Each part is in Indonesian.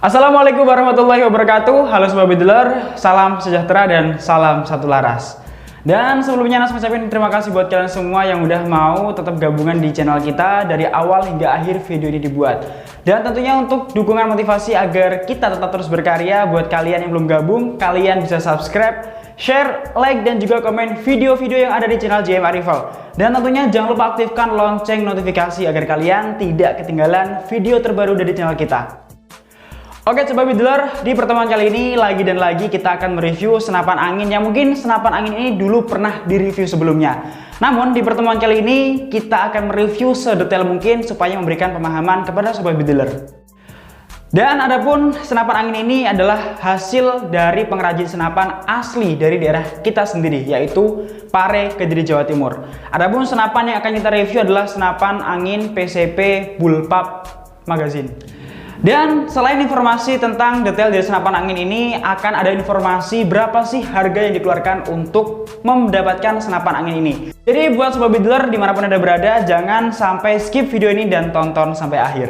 Assalamualaikum warahmatullahi wabarakatuh. Halo Sobat Bidler, salam sejahtera dan salam satu laras. Dan sebelumnya Nas ngucapin terima kasih buat kalian semua yang udah mau tetap gabungan di channel kita dari awal hingga akhir video ini dibuat. Dan tentunya untuk dukungan motivasi agar kita tetap terus berkarya, buat kalian yang belum gabung, kalian bisa subscribe, share, like, dan juga komen video-video yang ada di channel JM Arrival. Dan tentunya jangan lupa aktifkan lonceng notifikasi agar kalian tidak ketinggalan video terbaru dari channel kita. Oke Sobat Bidler, di pertemuan kali ini lagi dan lagi kita akan mereview senapan angin yang mungkin senapan angin ini dulu pernah direview sebelumnya. Namun di pertemuan kali ini kita akan mereview sedetail mungkin supaya memberikan pemahaman kepada Sobat Bidler. Dan adapun senapan angin ini adalah hasil dari pengrajin senapan asli dari daerah kita sendiri, yaitu Pare, Kediri, Jawa Timur. Adapun senapan yang akan kita review adalah senapan angin PCP Bullpup Magazine. Dan selain informasi tentang detail dari senapan angin ini, akan ada informasi berapa sih harga yang dikeluarkan untuk mendapatkan senapan angin ini. Jadi buat Sobat Bidler dimanapun Anda berada, jangan sampai skip video ini dan tonton sampai akhir.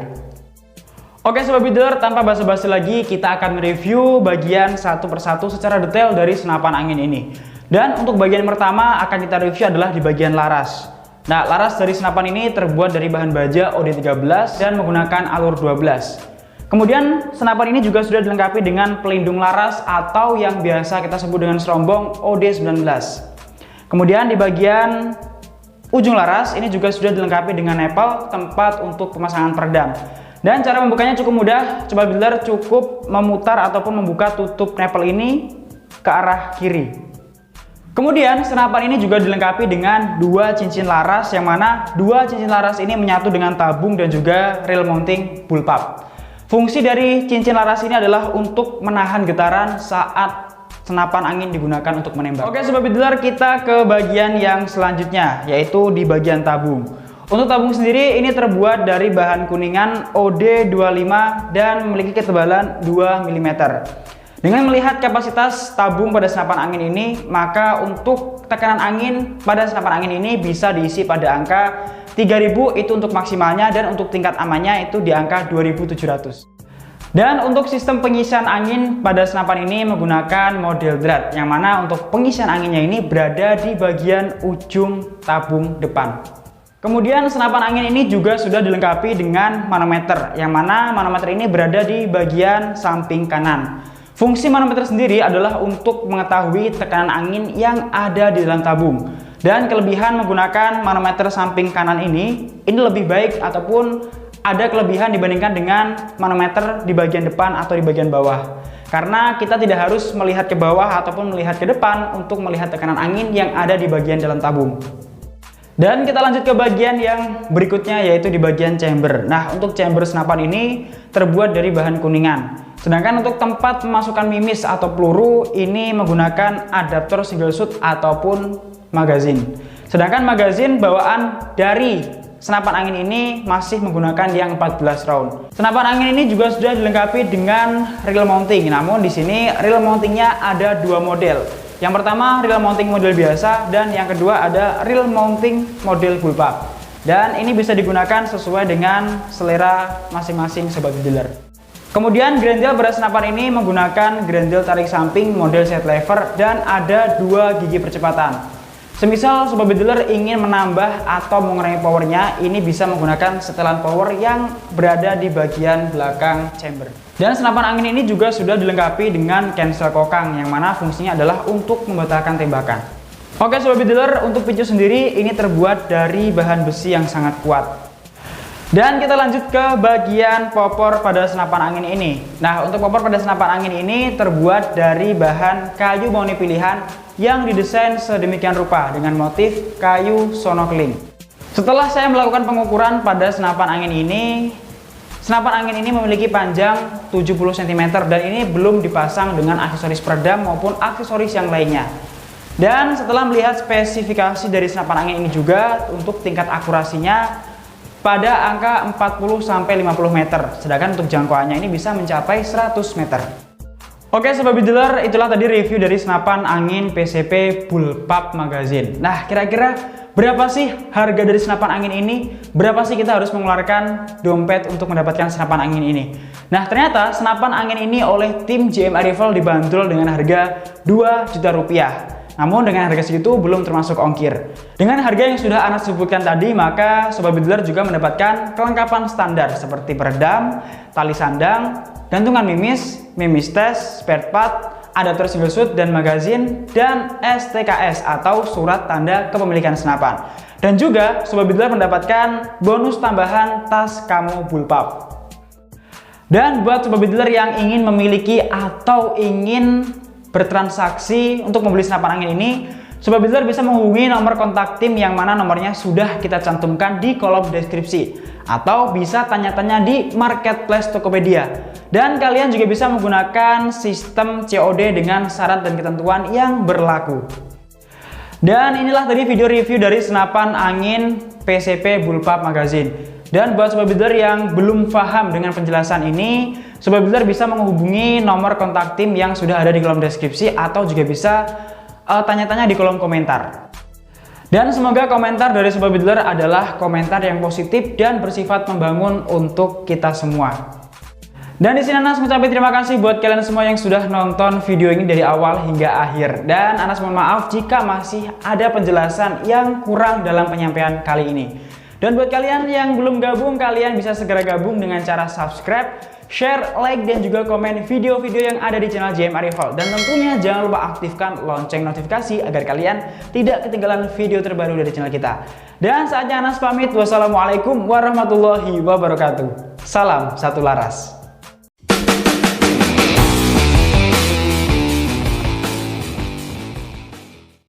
Oke Sobat Bidler, tanpa basa-basi lagi, kita akan mereview bagian satu persatu secara detail dari senapan angin ini. Dan untuk bagian pertama akan kita review adalah di bagian laras. Nah, laras dari senapan ini terbuat dari bahan baja OD13 dan menggunakan alur 12. Kemudian senapan ini juga sudah dilengkapi dengan pelindung laras atau yang biasa kita sebut dengan serombong OD19. Kemudian di bagian ujung laras ini juga sudah dilengkapi dengan nepal, tempat untuk pemasangan peredam. Dan cara membukanya cukup mudah, Sobat Bidler cukup memutar ataupun membuka tutup nepal ini ke arah kiri. Kemudian senapan ini juga dilengkapi dengan dua cincin laras, yang mana dua cincin laras ini menyatu dengan tabung dan juga reel mounting bullpup. Fungsi dari cincin laras ini adalah untuk menahan getaran saat senapan angin digunakan untuk menembak. Oke Sobat Bidler, kita ke bagian yang selanjutnya, yaitu di bagian tabung. Untuk tabung sendiri ini terbuat dari bahan kuningan OD25 dan memiliki ketebalan 2 mm. Dengan melihat kapasitas tabung pada senapan angin ini, maka untuk tekanan angin pada senapan angin ini bisa diisi pada angka 3000 itu untuk maksimalnya, dan untuk tingkat amannya itu di angka 2700. Dan untuk sistem pengisian angin pada senapan ini menggunakan model drat, yang mana untuk pengisian anginnya ini berada di bagian ujung tabung depan. Kemudian senapan angin ini juga sudah dilengkapi dengan manometer, yang mana manometer ini berada di bagian samping kanan. Fungsi manometer sendiri adalah untuk mengetahui tekanan angin yang ada di dalam tabung. Dan kelebihan menggunakan manometer samping kanan ini lebih baik ataupun ada kelebihan dibandingkan dengan manometer di bagian depan atau di bagian bawah. Karena kita tidak harus melihat ke bawah ataupun melihat ke depan untuk melihat tekanan angin yang ada di bagian dalam tabung. Dan kita lanjut ke bagian yang berikutnya, yaitu di bagian chamber. Nah, untuk chamber senapan ini terbuat dari bahan kuningan. Sedangkan untuk tempat memasukkan mimis atau peluru ini menggunakan adaptor single shoot ataupun magazine. Sedangkan magazine bawaan dari senapan angin ini masih menggunakan yang 14 round. Senapan angin ini juga sudah dilengkapi dengan reel mounting. Namun di sini reel mountingnya ada dua model. Yang pertama reel mounting model biasa, dan yang kedua ada reel mounting model bullpup. Dan ini bisa digunakan sesuai dengan selera masing-masing Sobat Bidler. Kemudian grendel pada senapan ini menggunakan grendel tarik samping model set lever dan ada dua gigi percepatan. Semisal Sobat Bidler ingin menambah atau mengurangi powernya, ini bisa menggunakan setelan power yang berada di bagian belakang chamber. Dan senapan angin ini juga sudah dilengkapi dengan cancel kokang, yang mana fungsinya adalah untuk membatalkan tembakan. Oke Sobat Bidler, untuk picu sendiri ini terbuat dari bahan besi yang sangat kuat. Dan kita lanjut ke bagian popor pada senapan angin ini. Nah, untuk popor pada senapan angin ini terbuat dari bahan kayu mauni pilihan yang didesain sedemikian rupa dengan motif kayu sonokling. Setelah saya melakukan pengukuran pada senapan angin ini memiliki panjang 70 cm dan ini belum dipasang dengan aksesoris peredam maupun aksesoris yang lainnya. Dan setelah melihat spesifikasi dari senapan angin ini juga, untuk tingkat akurasinya pada angka 40-50 meter, sedangkan untuk jangkauannya ini bisa mencapai 100 meter. Oke Sobat Bidler, itulah tadi review dari senapan angin PCP Bullpup Magazine. Nah, kira-kira berapa sih harga dari senapan angin ini? Berapa sih kita harus mengeluarkan dompet untuk mendapatkan senapan angin ini? Nah, ternyata senapan angin ini oleh tim JMA Rifle dibanderol dengan harga 2 juta rupiah. Namun dengan harga segitu belum termasuk ongkir. Dengan harga yang sudah Anas sebutkan tadi, maka Sobat Bidler juga mendapatkan kelengkapan standar seperti peredam, tali sandang, gantungan mimis, mimis tes, spare part, adapter single shoot dan magazin, dan STKS atau surat tanda kepemilikan senapan. Dan juga Sobat Bidler mendapatkan bonus tambahan tas camo bullpup. Dan buat Sobat Bidler yang ingin memiliki atau ingin bertransaksi untuk membeli senapan angin ini, Sobat Bidler bisa menghubungi nomor kontak tim yang mana nomornya sudah kita cantumkan di kolom deskripsi, atau bisa tanya-tanya di marketplace Tokopedia. Dan kalian juga bisa menggunakan sistem COD dengan syarat dan ketentuan yang berlaku. Dan inilah tadi video review dari senapan angin PCP Bullpup Magazine. Dan buat Sobat Bidler yang belum paham dengan penjelasan ini, Sobat Bidler bisa menghubungi nomor kontak tim yang sudah ada di kolom deskripsi, atau juga bisa tanya-tanya di kolom komentar. Dan semoga komentar dari Sobat Bidler adalah komentar yang positif dan bersifat membangun untuk kita semua. Dan di sini Anas mengucapkan terima kasih buat kalian semua yang sudah nonton video ini dari awal hingga akhir. Dan Anas mohon maaf jika masih ada penjelasan yang kurang dalam penyampaian kali ini. Dan buat kalian yang belum gabung, kalian bisa segera gabung dengan cara subscribe, share, like, dan juga komen video-video yang ada di channel JMA Rifle. Dan tentunya jangan lupa aktifkan lonceng notifikasi agar kalian tidak ketinggalan video terbaru dari channel kita. Dan saatnya Anas pamit. Wassalamualaikum warahmatullahi wabarakatuh. Salam satu laras.